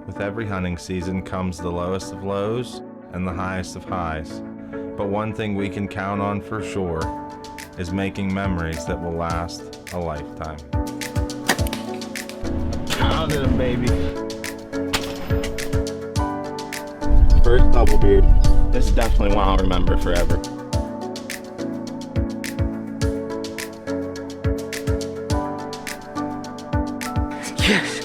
With every hunting season comes the lowest of lows and the highest of highs. But one thing we can count on for sure is making memories that will last a lifetime. Pounded him, baby. First double beard. This is definitely one I'll remember forever. Yes!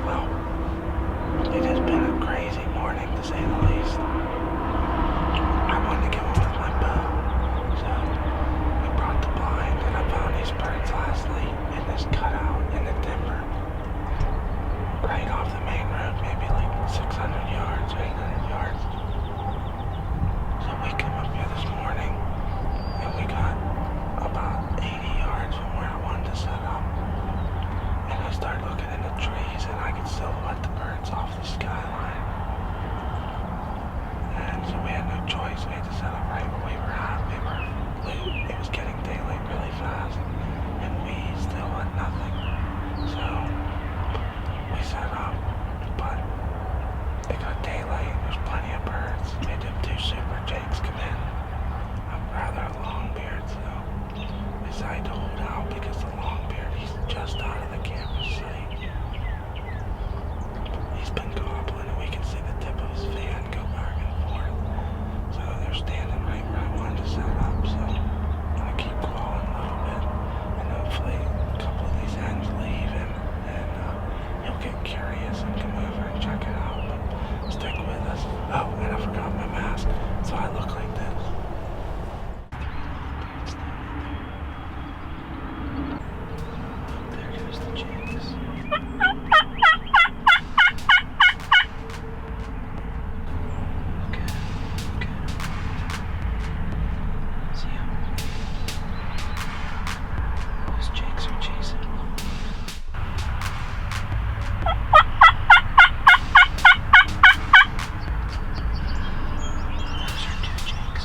Well, it has been a crazy morning to say the least. I wanted to get one with my bow, so we brought the blind and I found these birds last night in this cutout in the timber, right off the main road, maybe like 600 yards or 800 yards. So we came up here this morning and we got about 80 yards from where I wanted to set up. And I started looking in the trees and I could silhouette the birds off the skyline. And so we had no choice. We had to set up right where we were at. It was getting daylight really fast and we still had nothing. So we set up, but it got daylight. There's plenty of birds. We had 2 super jakes come in. I'm rather a long beard, so we decided to hold out because the long beard, he's just out of the camera sight. He's been gobbling and we can see the tip of his fan go back and forth. So they're standing right where I wanted to set up, so I'm gonna keep calling a little bit and hopefully a couple of these hens leave and he'll get curious and come over and check it out, but stick with us. Oh, and I forgot my mask, so I look like this. There goes the chicks. See ya. Those chicks are chasing. Those are 2 chicks.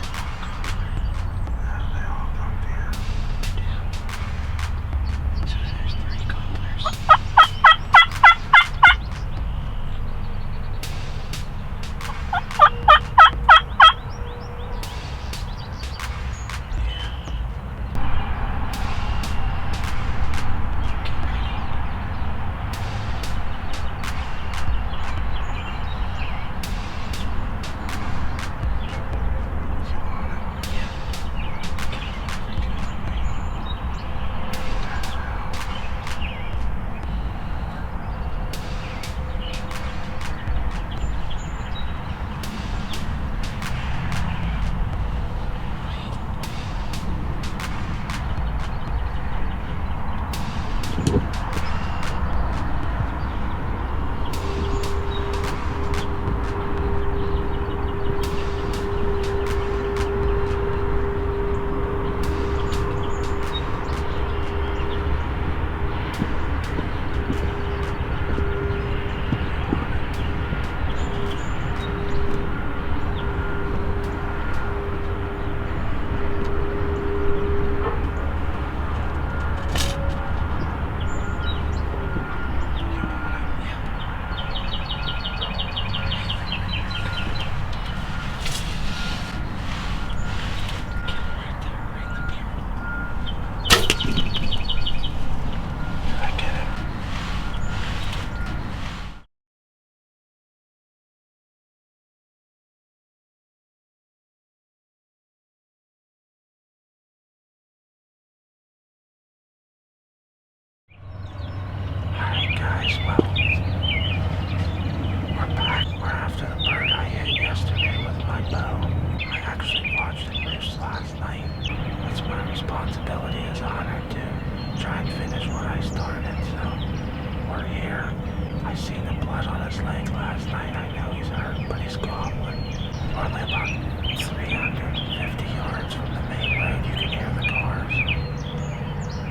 We're only about 350 yards from the main road. You can hear the cars.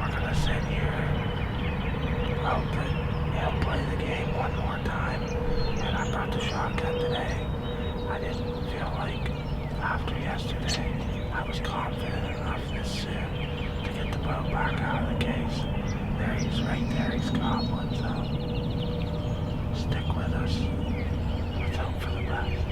We're gonna sit here, hope that he'll play the game one more time. And I brought the shotgun today. I didn't feel like, after yesterday, I was confident enough this soon to get the boat back out of the case. There he's right there, he's gobbling, so stick with us. Let's hope for the best.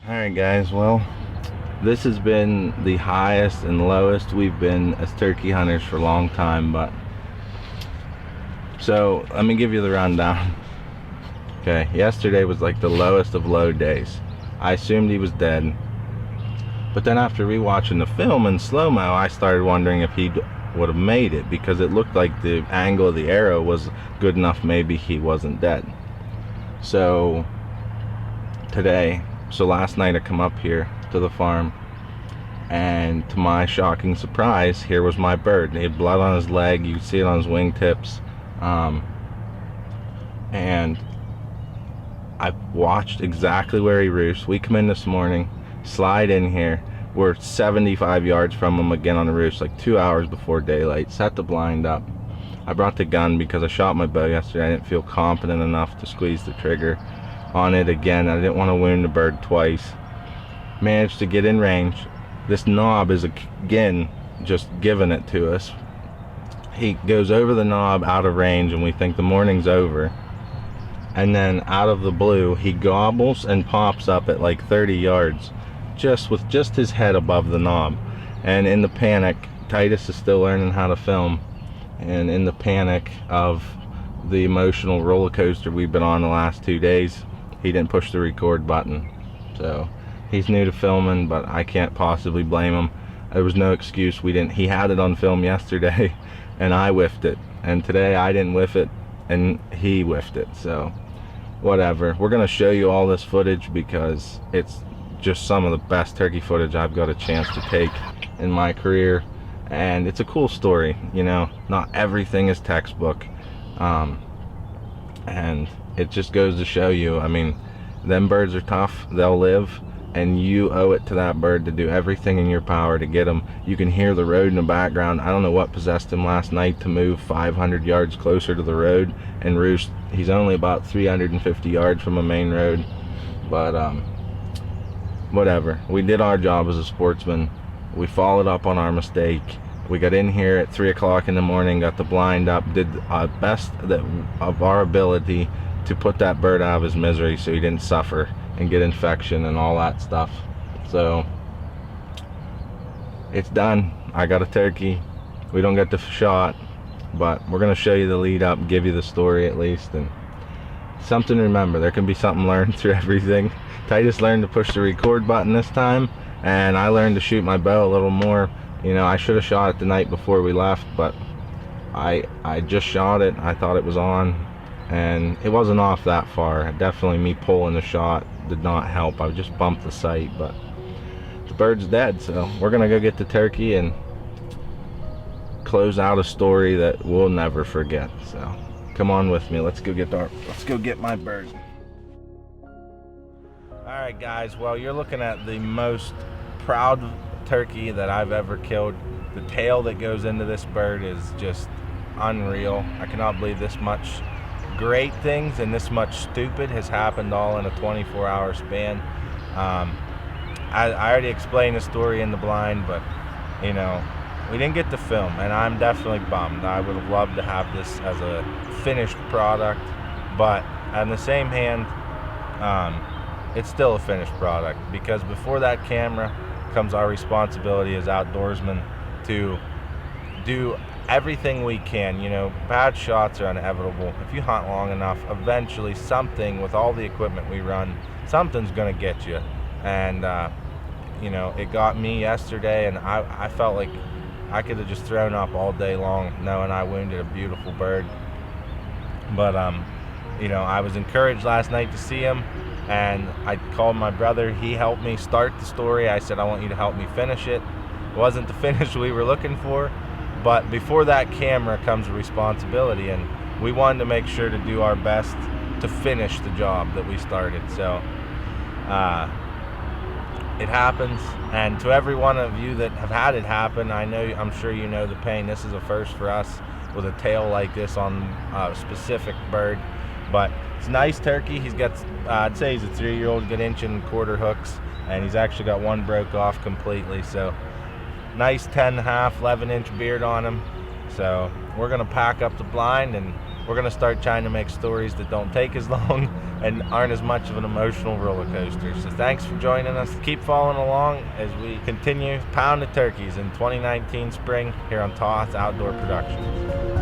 Alright guys, well, this has been the highest and lowest we've been as turkey hunters for a long time, but so let me give you the rundown. Okay, yesterday was like the lowest of low days. I assumed he was dead, but then after rewatching the film in slow-mo, I started wondering if he would have made it, because it looked like the angle of the arrow was good enough maybe he wasn't dead. So last night I come up here to the farm, and to my shocking surprise, here was my bird. He had blood on his leg, you could see it on his wingtips, and I watched exactly where he roosts. We come in this morning, slide in here, we're 75 yards from him again on the roost, like 2 hours before daylight. Set the blind up. I brought the gun because I shot my bow yesterday. I didn't feel confident enough to squeeze the trigger on it again. I didn't want to wound the bird twice. Managed to get in range. This knob is again just giving it to us. He goes over the knob out of range, and we think the morning's over, and then out of the blue he gobbles and pops up at like 30 yards with just his head above the knob. And in the panic, Titus is still learning how to film, and in the panic of the emotional roller coaster we've been on the last 2 days, he didn't push the record button. So he's new to filming, but I can't possibly blame him. There was no excuse. He had it on film yesterday and I whiffed it, and today I didn't whiff it and he whiffed it. So whatever, we're gonna show you all this footage because it's just some of the best turkey footage I've got a chance to take in my career, and it's a cool story. You know, not everything is textbook, and it just goes to show you, I mean, them birds are tough, they'll live, and you owe it to that bird to do everything in your power to get them. You can hear the road in the background. I don't know what possessed him last night to move 500 yards closer to the road and roost. He's only about 350 yards from a main road, but whatever. We did our job as a sportsman. We followed up on our mistake. We got in here at 3 o'clock in the morning, got the blind up, did our best of our ability to put that bird out of his misery so he didn't suffer and get infection and all that stuff. So it's done. I got a turkey. We don't get the shot, but we're gonna show you the lead up, give you the story at least, and something to remember. There can be something learned through everything. Titus learned to push the record button this time, and I learned to shoot my bow a little more. You know, I should have shot it the night before we left, but I just shot it. I thought it was on, and it wasn't off that far. Definitely me pulling the shot did not help. I just bumped the sight, but the bird's dead. So we're gonna go get the turkey and close out a story that we'll never forget. So come on with me. Let's go get my bird. All right, guys. Well, you're looking at the most proud turkey that I've ever killed. The tail that goes into this bird is just unreal. I cannot believe this much great things and this much stupid has happened all in a 24-hour span. I already explained the story in the blind, but you know, we didn't get to film, and I'm definitely bummed. I would have loved to have this as a finished product, but on the same hand, it's still a finished product, because before that camera comes our responsibility as outdoorsmen to do everything we can. You know, bad shots are inevitable. If you hunt long enough, eventually something, with all the equipment we run, something's gonna get you. And you know, it got me yesterday, and I felt like I could have just thrown up all day long knowing I wounded a beautiful bird. But you know, I was encouraged last night to see him, and I called my brother. He helped me start the story. I said, I want you to help me finish it. It wasn't the finish we were looking for, but before that camera comes a responsibility, and we wanted to make sure to do our best to finish the job that we started. So it happens, and to every one of you that have had it happen, I'm sure you know the pain. This is a first for us with a tail like this on a specific bird, but it's a nice turkey. He's got, I'd say he's a 3-year-old, got 1.25 hooks, and he's actually got one broke off completely. So nice 10.5, 11-inch beard on him. So we're gonna pack up the blind, and we're gonna start trying to make stories that don't take as long and aren't as much of an emotional roller coaster. So thanks for joining us. Keep following along as we continue pound the turkeys in 2019 spring here on Toth Outdoor Productions.